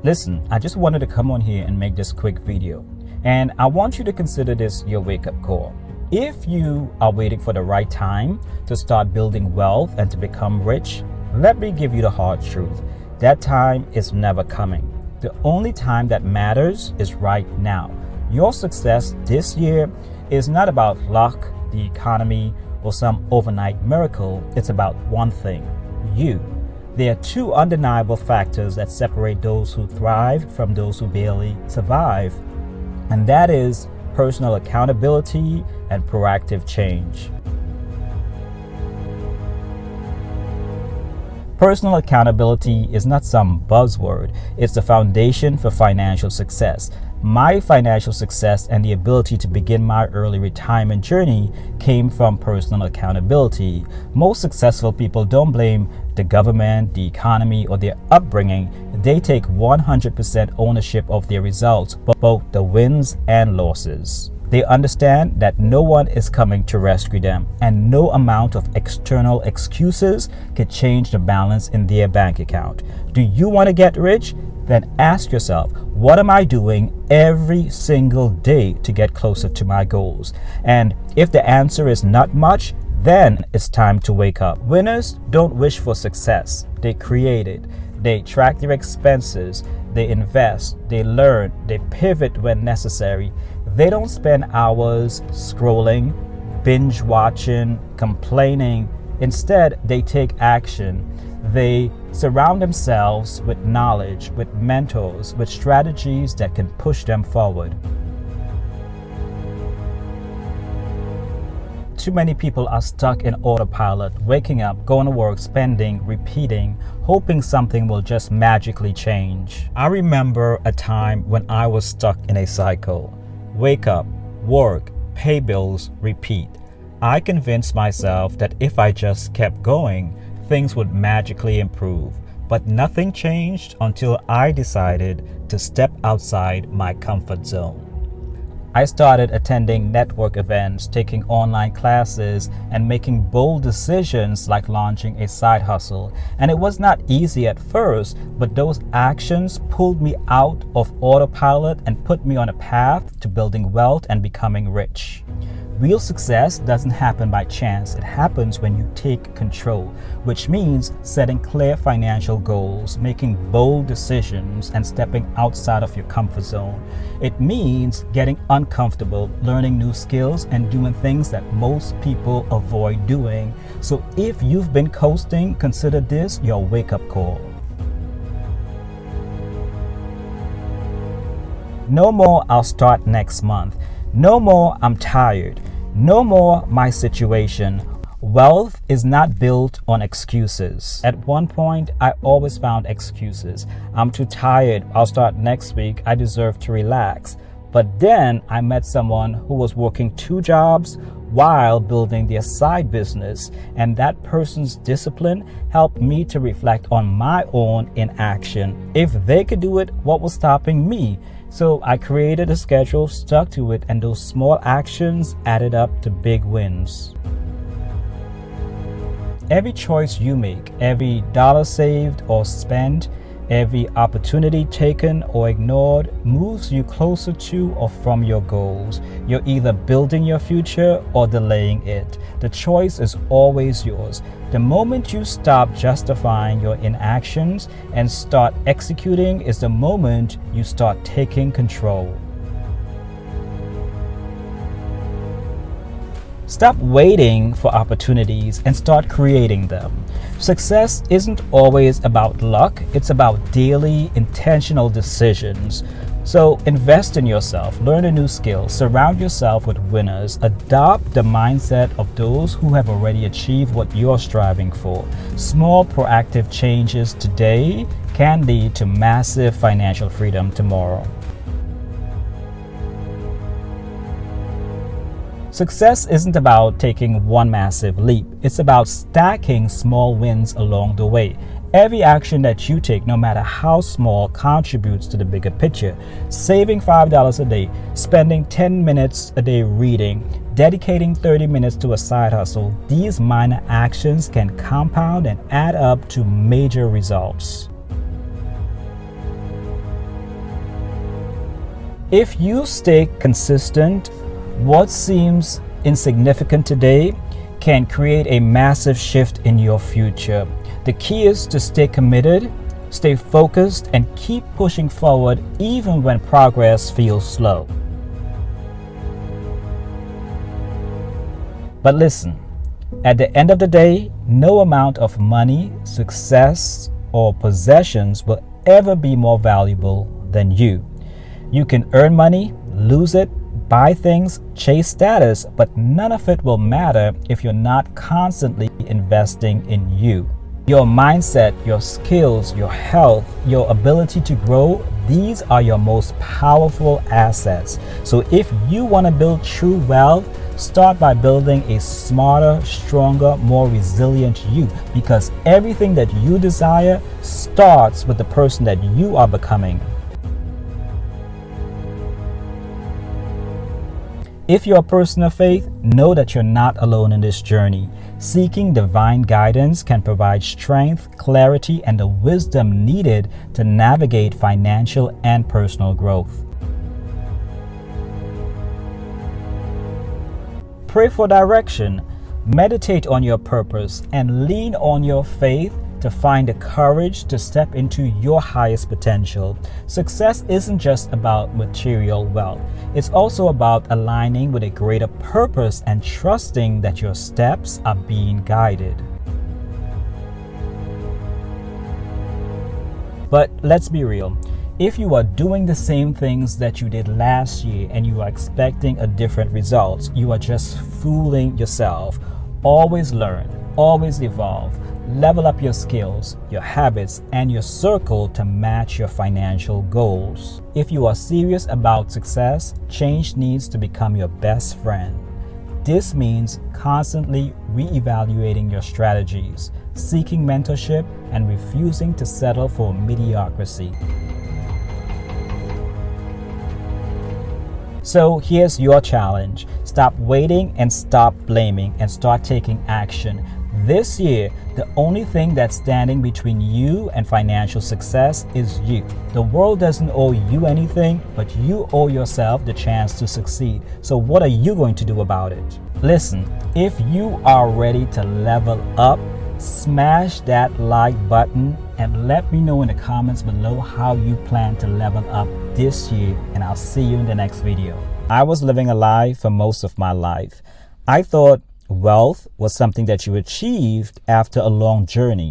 Listen, I just wanted to come on here and make this quick video. And I want you to consider this your wake-up call. If you are waiting for the right time to start building wealth and to become rich, let me give you the hard truth. That time is never coming. The only time that matters is right now. Your success this year is not about luck, the economy, or some overnight miracle. It's about one thing: you. There are two undeniable factors that separate those who thrive from those who barely survive, and that is personal accountability and proactive change. Personal accountability is not some buzzword. It's the foundation for financial success. My financial success and the ability to begin my early retirement journey came from personal accountability. Most successful people don't blame the government, the economy, or their upbringing. They take 100% ownership of their results, both the wins and losses. They understand that no one is coming to rescue them, and no amount of external excuses can change the balance in their bank account. Do you want to get rich? Then ask yourself, what am I doing every single day to get closer to my goals? And if the answer is not much, then it's time to wake up. Winners don't wish for success. They create it. They track their expenses. They invest. They learn. They pivot when necessary. They don't spend hours scrolling, binge watching, complaining. Instead, they take action. They surround themselves with knowledge, with mentors, with strategies that can push them forward. Too many people are stuck in autopilot, waking up, going to work, spending, repeating, hoping something will just magically change. I remember a time when I was stuck in a cycle. Wake up, work, pay bills, repeat. I convinced myself that if I just kept going, things would magically improve. But nothing changed until I decided to step outside my comfort zone. I started attending network events, taking online classes, and making bold decisions like launching a side hustle. And it was not easy at first, but those actions pulled me out of autopilot and put me on a path to building wealth and becoming rich. Real success doesn't happen by chance. It happens when you take control, which means setting clear financial goals, making bold decisions, and stepping outside of your comfort zone. It means getting uncomfortable, learning new skills, and doing things that most people avoid doing. So if you've been coasting, consider this your wake-up call. No more "I'll start next month." No more "I'm tired." No more "my situation." Wealth is not built on excuses. At one point, I always found excuses. I'm too tired. I'll start next week. I deserve to relax. But then I met someone who was working 2 jobs while building their side business, and that person's discipline helped me to reflect on my own inaction. If they could do it, what was stopping me? So I created a schedule, stuck to it, and those small actions added up to big wins. Every choice you make, every dollar saved or spent, every opportunity taken or ignored moves you closer to or from your goals. You're either building your future or delaying it. The choice is always yours. The moment you stop justifying your inactions and start executing is the moment you start taking control. Stop waiting for opportunities and start creating them. Success isn't always about luck, it's about daily, intentional decisions. So invest in yourself, learn a new skill, surround yourself with winners, adopt the mindset of those who have already achieved what you're striving for. Small proactive changes today can lead to massive financial freedom tomorrow. Success isn't about taking one massive leap. It's about stacking small wins along the way. Every action that you take, no matter how small, contributes to the bigger picture. Saving $5 a day, spending 10 minutes a day reading, dedicating 30 minutes to a side hustle, these minor actions can compound and add up to major results. If you stay consistent, what seems insignificant today can create a massive shift in your future. The key is to stay committed, stay focused, and keep pushing forward even when progress feels slow. But listen, at the end of the day, no amount of money, success, or possessions will ever be more valuable than you. You can earn money, lose it, buy things, chase status, but none of it will matter if you're not constantly investing in you. Your mindset, your skills, your health, your ability to grow, these are your most powerful assets. So if you want to build true wealth, start by building a smarter, stronger, more resilient you, because everything that you desire starts with the person that you are becoming. If you're a person of faith, know that you're not alone in this journey. Seeking divine guidance can provide strength, clarity, and the wisdom needed to navigate financial and personal growth. Pray for direction, meditate on your purpose, and lean on your faith to find the courage to step into your highest potential. Success isn't just about material wealth. It's also about aligning with a greater purpose and trusting that your steps are being guided. But let's be real. If you are doing the same things that you did last year and you are expecting a different result, you are just fooling yourself. Always learn, always evolve. Level up your skills, your habits, and your circle to match your financial goals. If you are serious about success, change needs to become your best friend. This means constantly re-evaluating your strategies, seeking mentorship, and refusing to settle for mediocrity. So here's your challenge. Stop waiting and stop blaming and start taking action. This year, the only thing that's standing between you and financial success is you. The world doesn't owe you anything, but you owe yourself the chance to succeed. So what are you going to do about it? Listen, if you are ready to level up, smash that like button and let me know in the comments below how you plan to level up this year, and I'll see you in the next video. I was living a lie for most of my life. I thought wealth was something that you achieved after a long journey.